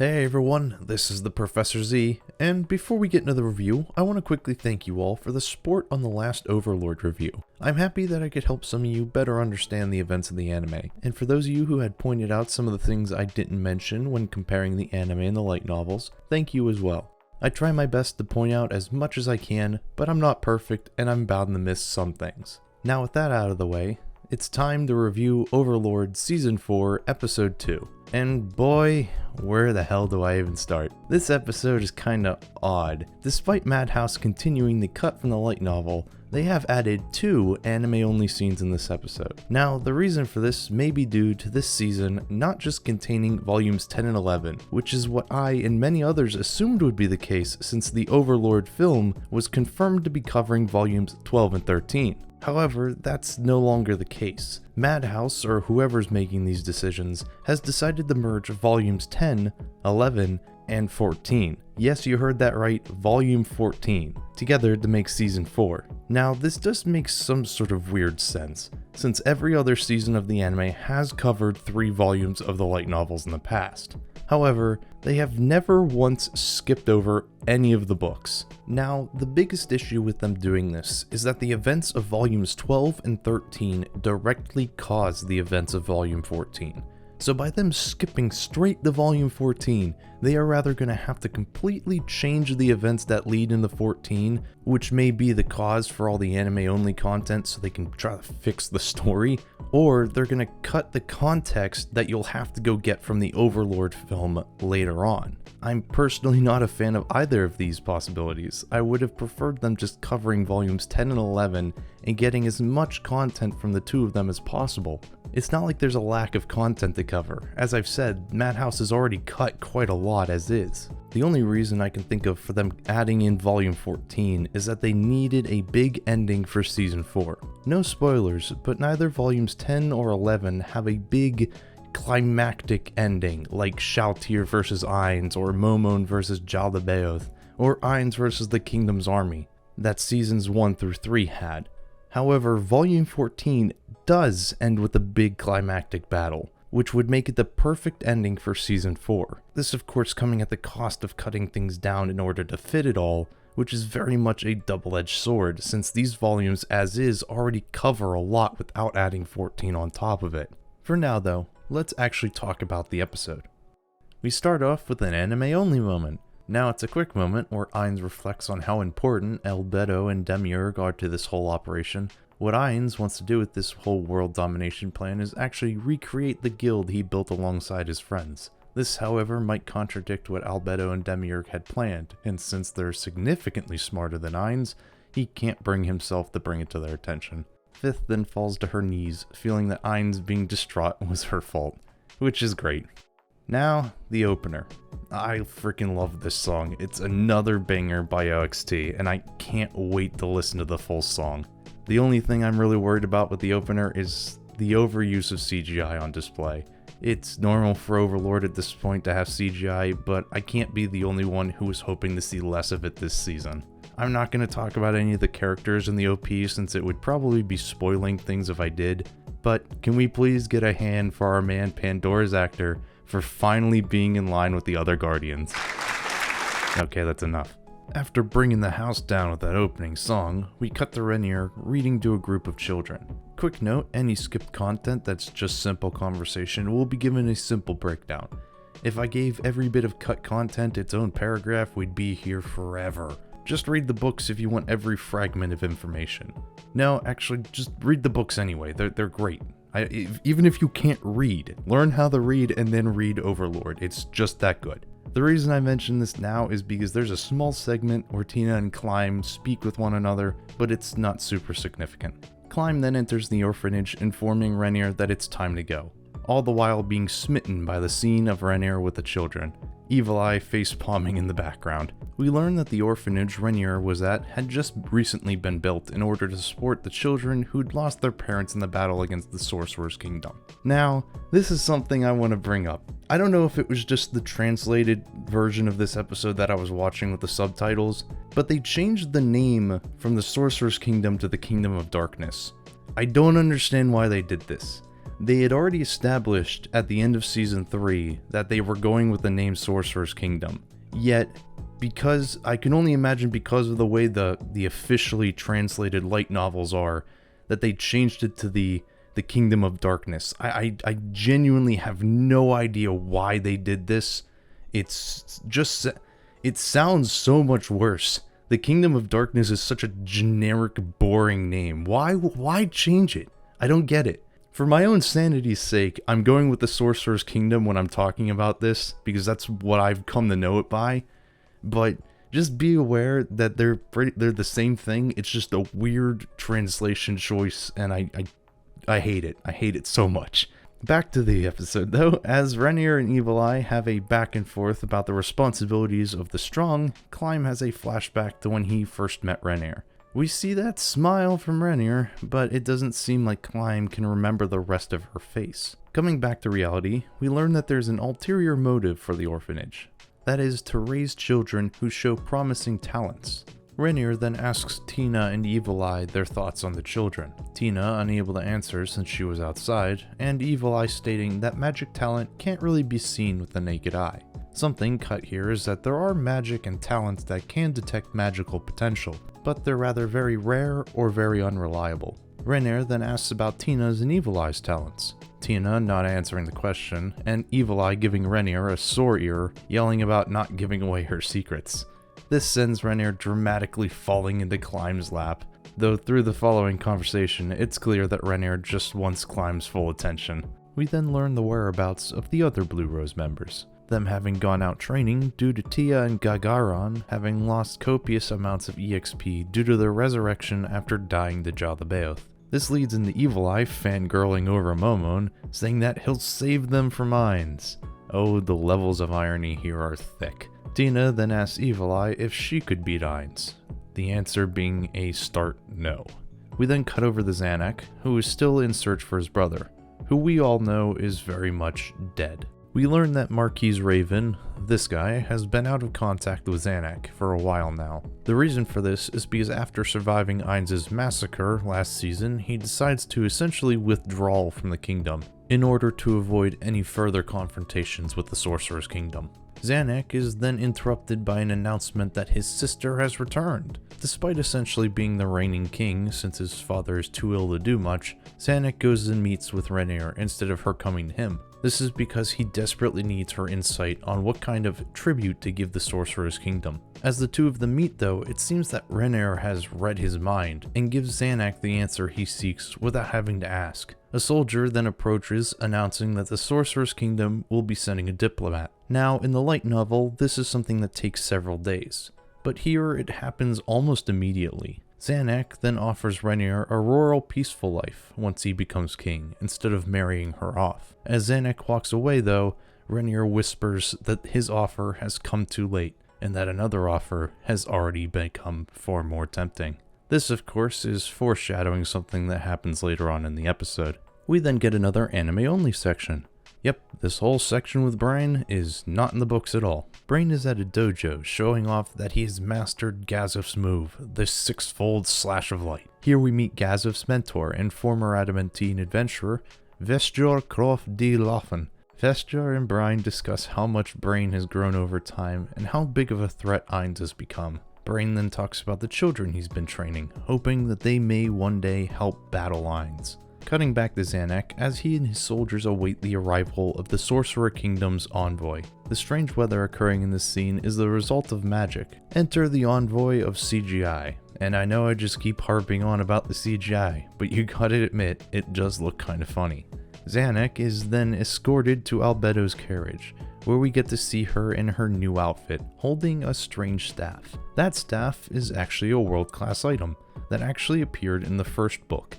Hey everyone, this is the Professor Z, and before we get into the review, I want to quickly thank you all for the support on the last Overlord review. I'm happy that I could help some of you better understand the events of the anime, and for those of you who had pointed out some of the things I didn't mention when comparing the anime and the light novels, thank you as well. I try my best to point out as much as I can, but I'm not perfect and I'm bound to miss some things. Now with that out of the way, it's time to review Overlord Season 4, Episode 2. And boy, where the hell do I even start? This episode is kinda odd. Despite Madhouse continuing the cut from the light novel, they have added 2 anime-only scenes in this episode. Now, the reason for this may be due to this season not just containing volumes 10 and 11, which is what I and many others assumed would be the case since the Overlord film was confirmed to be covering volumes 12 and 13. However, that's no longer the case. Madhouse, or whoever's making these decisions, has decided to merge volumes 10, 11, and 14. Yes, you heard that right, volume 14, together to make season 4. Now, this does make some sort of weird sense, since every other season of the anime has covered 3 volumes of the light novels in the past. However, they have never once skipped over any of the books. Now, the biggest issue with them doing this is that the events of volumes 12 and 13 directly cause the events of volume 14. So by them skipping straight to volume 14, they are rather going to have to completely change the events that lead into 14, which may be the cause for all the anime-only content so they can try to fix the story, or they're going to cut the context that you'll have to go get from the Overlord film later on. I'm personally not a fan of either of these possibilities. I would have preferred them just covering volumes 10 and 11 and getting as much content from the 2 of them as possible. It's not like there's a lack of content to cover. As I've said, Madhouse has already cut quite a lot as is. The only reason I can think of for them adding in volume 14 is that they needed a big ending for season 4. No spoilers, but neither volumes 10 or 11 have a big climactic ending like Shalltear vs. Ainz or Momon vs. Jaldabaoth or Ainz vs. the Kingdom's Army that seasons 1 through 3 had. However, volume 14 does end with a big climactic battle, which would make it the perfect ending for season 4. This of course coming at the cost of cutting things down in order to fit it all, which is very much a double-edged sword since these volumes as is already cover a lot without adding 14 on top of it. For now though, let's actually talk about the episode. We start off with an anime-only moment. Now it's a quick moment where Ainz reflects on how important Albedo and Demiurge are to this whole operation. What Ainz wants to do with this whole world domination plan is actually recreate the guild he built alongside his friends. This, however, might contradict what Albedo and Demiurge had planned, and since they're significantly smarter than Ainz, he can't bring himself to bring it to their attention. Fifth then falls to her knees, feeling that Ainz being distraught was her fault, which is great. Now, the opener. I freaking love this song. It's another banger by OXT, and I can't wait to listen to the full song. The only thing I'm really worried about with the opener is the overuse of CGI on display. It's normal for Overlord at this point to have CGI, but I can't be the only one who is hoping to see less of it this season. I'm not going to talk about any of the characters in the OP since it would probably be spoiling things if I did, but can we please get a hand for our man Pandora's actor for finally being in line with the other Guardians. Okay, that's enough. After bringing the house down with that opening song, we cut to Renier reading to a group of children. Quick note, any skipped content that's just simple conversation will be given a simple breakdown. If I gave every bit of cut content its own paragraph, we'd be here forever. Just read the books if you want every fragment of information. No, actually, just read the books anyway, they're great. Even if you can't read, learn how to read and then read Overlord. It's just that good. The reason I mention this now is because there's a small segment where Tina and Climb speak with one another, but it's not super significant. Climb then enters the orphanage, informing Renier that it's time to go, all the while being smitten by the scene of Renier with the children, Evil Eye face-palming in the background. We learn that the orphanage Renier was at had just recently been built in order to support the children who'd lost their parents in the battle against the Sorcerer's Kingdom. Now, this is something I want to bring up. I don't know if it was just the translated version of this episode that I was watching with the subtitles, but they changed the name from the Sorcerer's Kingdom to the Kingdom of Darkness. I don't understand why they did this. They had already established at the end of Season 3 that they were going with the name Sorcerer's Kingdom. Yet, because I can only imagine because of the way the officially translated light novels are, that they changed it to the Kingdom of Darkness. I genuinely have no idea why they did this. It sounds so much worse. The Kingdom of Darkness is such a generic, boring name. Why change it? I don't get it. For my own sanity's sake, I'm going with the Sorcerer's Kingdom when I'm talking about this, because that's what I've come to know it by. But just be aware that they're the same thing. It's just a weird translation choice, and I hate it. I hate it so much. Back to the episode though, as Renier and Evil Eye have a back and forth about the responsibilities of the strong, Climb has a flashback to when he first met Renier. We see that smile from Renier, but it doesn't seem like Climb can remember the rest of her face. Coming back to reality, we learn that there's an ulterior motive for the orphanage. That is, to raise children who show promising talents. Renier then asks Tina and Evil Eye their thoughts on the children. Tina unable to answer since she was outside, and Evil Eye stating that magic talent can't really be seen with the naked eye. Something cut here is that there are magic and talents that can detect magical potential, but they're rather very rare or very unreliable. Renier then asks about Tina's and Evil Eye's talents. Tina not answering the question, and Evil Eye giving Renier a sore ear, yelling about not giving away her secrets. This sends Renier dramatically falling into Climb's lap, though through the following conversation, it's clear that Renier just wants Climb's full attention. We then learn the whereabouts of the other Blue Rose members, them having gone out training due to Tia and Gagaron having lost copious amounts of EXP due to their resurrection after dying to Jalabeoth. This leads into Evil Eye fangirling over Momon, saying that he'll save them from mines. Oh, the levels of irony here are thick. Tina then asks Evil Eye if she could beat Ainz, the answer being a start no. We then cut over to Zanuck, who is still in search for his brother, who we all know is very much dead. We learn that Marquise Raven, this guy, has been out of contact with Zanuck for a while now. The reason for this is because after surviving Ainz's massacre last season, he decides to essentially withdraw from the kingdom in order to avoid any further confrontations with the Sorcerer's Kingdom. Zanuck is then interrupted by an announcement that his sister has returned. Despite essentially being the reigning king since his father is too ill to do much, Zanuck goes and meets with Renier instead of her coming to him. This is because he desperately needs her insight on what kind of tribute to give the Sorcerer's Kingdom. As the two of them meet though, it seems that Renier has read his mind and gives Zanuck the answer he seeks without having to ask. A soldier then approaches, announcing that the Sorcerer's Kingdom will be sending a diplomat. Now, in the light novel, this is something that takes several days, but here it happens almost immediately. Zanuck then offers Renier a rural, peaceful life once he becomes king, instead of marrying her off. As Zanuck walks away though, Renier whispers that his offer has come too late, and that another offer has already become far more tempting. This, of course, is foreshadowing something that happens later on in the episode. We then get another anime-only section. Yep, this whole section with Brain is not in the books at all. Brain is at a dojo, showing off that he has mastered Gazif's move, the sixfold slash of light. Here we meet Gazif's mentor and former adamantine adventurer, Vestjor Croft de Loffen. Vestjor and Brain discuss how much Brain has grown over time and how big of a threat Ainz has become. Brain then talks about the children he's been training, hoping that they may one day help battle Ainz. Cutting back to Zanuck as he and his soldiers await the arrival of the Sorcerer Kingdom's envoy. The strange weather occurring in this scene is the result of magic. Enter the envoy of CGI. And I know I just keep harping on about the CGI, but you gotta admit, it does look kinda funny. Zanuck is then escorted to Albedo's carriage, where we get to see her in her new outfit, holding a strange staff. That staff is actually a world-class item that actually appeared in the first book,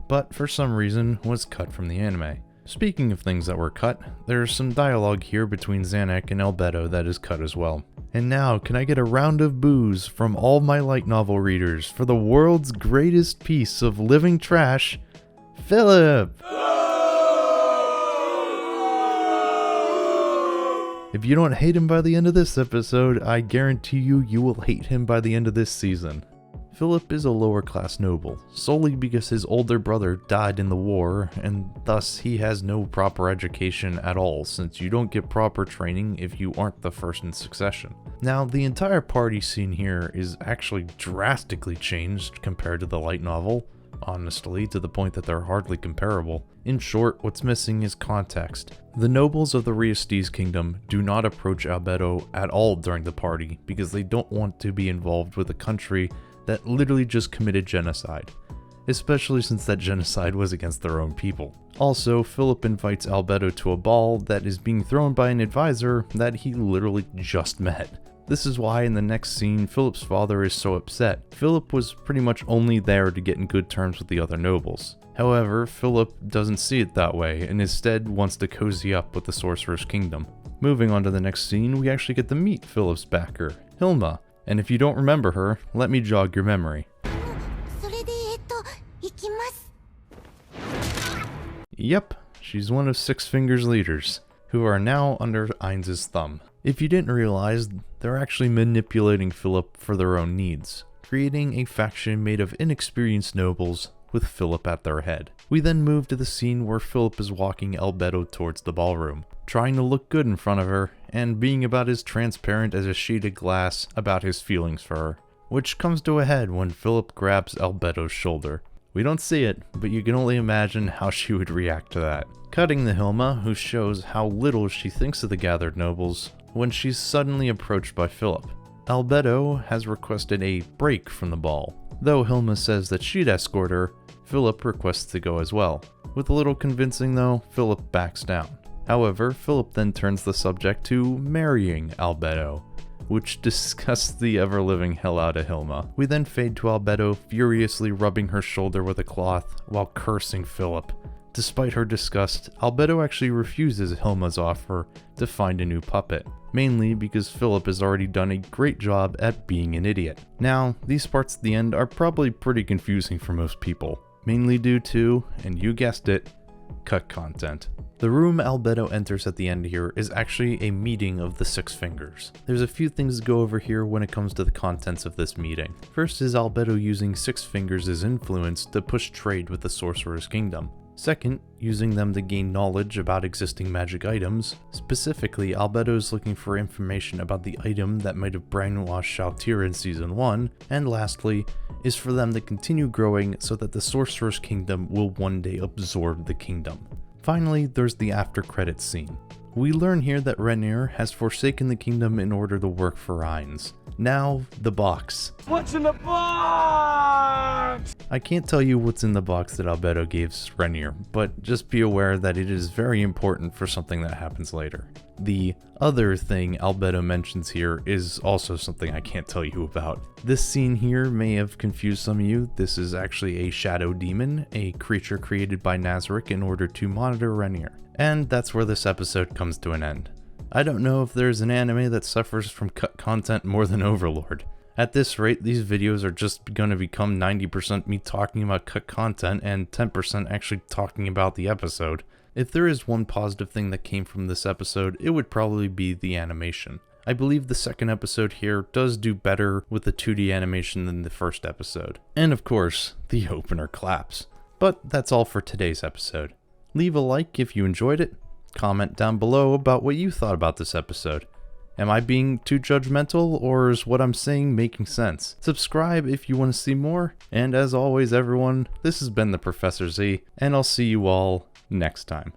but for some reason was cut from the anime. Speaking of things that were cut, there's some dialogue here between Zanuck and Albedo that is cut as well. And now, can I get a round of boos from all my light novel readers for the world's greatest piece of living trash, Philip! If you don't hate him by the end of this episode, I guarantee you will hate him by the end of this season. Philip is a lower class noble, solely because his older brother died in the war, and thus he has no proper education at all, since you don't get proper training if you aren't the first in succession. Now, the entire party scene here is actually drastically changed compared to the light novel, honestly, to the point that they're hardly comparable. In short, what's missing is context. The nobles of the Riestes kingdom do not approach Albedo at all during the party because they don't want to be involved with a country that literally just committed genocide, especially since that genocide was against their own people. Also, Philip invites Albedo to a ball that is being thrown by an advisor that he literally just met. This is why in the next scene, Philip's father is so upset. Philip was pretty much only there to get in good terms with the other nobles. However, Philip doesn't see it that way, and instead wants to cozy up with the Sorcerer's Kingdom. Moving on to the next scene, we actually get to meet Philip's backer, Hilma. And if you don't remember her, let me jog your memory. Yep, she's one of Six Fingers' leaders, who are now under Ainz's thumb. If you didn't realize, they're actually manipulating Philip for their own needs, creating a faction made of inexperienced nobles with Philip at their head. We then move to the scene where Philip is walking Albedo towards the ballroom, trying to look good in front of her, and being about as transparent as a sheet of glass about his feelings for her, which comes to a head when Philip grabs Albedo's shoulder. We don't see it, but you can only imagine how she would react to that. Cutting to Hilma, who shows how little she thinks of the gathered nobles, when she's suddenly approached by Philip. Albedo has requested a break from the ball. Though Hilma says that she'd escort her, Philip requests to go as well. With a little convincing though, Philip backs down. However, Philip then turns the subject to marrying Albedo, which disgusts the ever-living hell out of Hilma. We then fade to Albedo furiously rubbing her shoulder with a cloth while cursing Philip. Despite her disgust, Albedo actually refuses Hilma's offer to find a new puppet, mainly because Philip has already done a great job at being an idiot. Now, these parts at the end are probably pretty confusing for most people, mainly due to, and you guessed it, cut content. The room Albedo enters at the end here is actually a meeting of the Six Fingers. There's a few things to go over here when it comes to the contents of this meeting. First is Albedo using Six Fingers' influence to push trade with the Sorcerer's Kingdom. Second, using them to gain knowledge about existing magic items. Specifically, Albedo is looking for information about the item that might have brainwashed Shalltear in Season 1. And lastly, is for them to continue growing so that the Sorcerer's Kingdom will one day absorb the kingdom. Finally, there's the after credits scene. We learn here that Renier has forsaken the kingdom in order to work for Ainz. Now, the box. What's in the box? I can't tell you what's in the box that Albedo gave Renier, but just be aware that it is very important for something that happens later. The other thing Albedo mentions here is also something I can't tell you about. This scene here may have confused some of you. This is actually a shadow demon, a creature created by Nazarick in order to monitor Renier. And that's where this episode comes to an end. I don't know if there's an anime that suffers from cut content more than Overlord. At this rate, these videos are just going to become 90% me talking about cut content and 10% actually talking about the episode. If there is one positive thing that came from this episode, it would probably be the animation. I believe the second episode here does do better with the 2D animation than the first episode. And of course, the opener claps. But that's all for today's episode. Leave a like if you enjoyed it. Comment down below about what you thought about this episode. Am I being too judgmental, or is what I'm saying making sense? Subscribe if you want to see more. And as always everyone, this has been the Professor Z, and I'll see you all next time.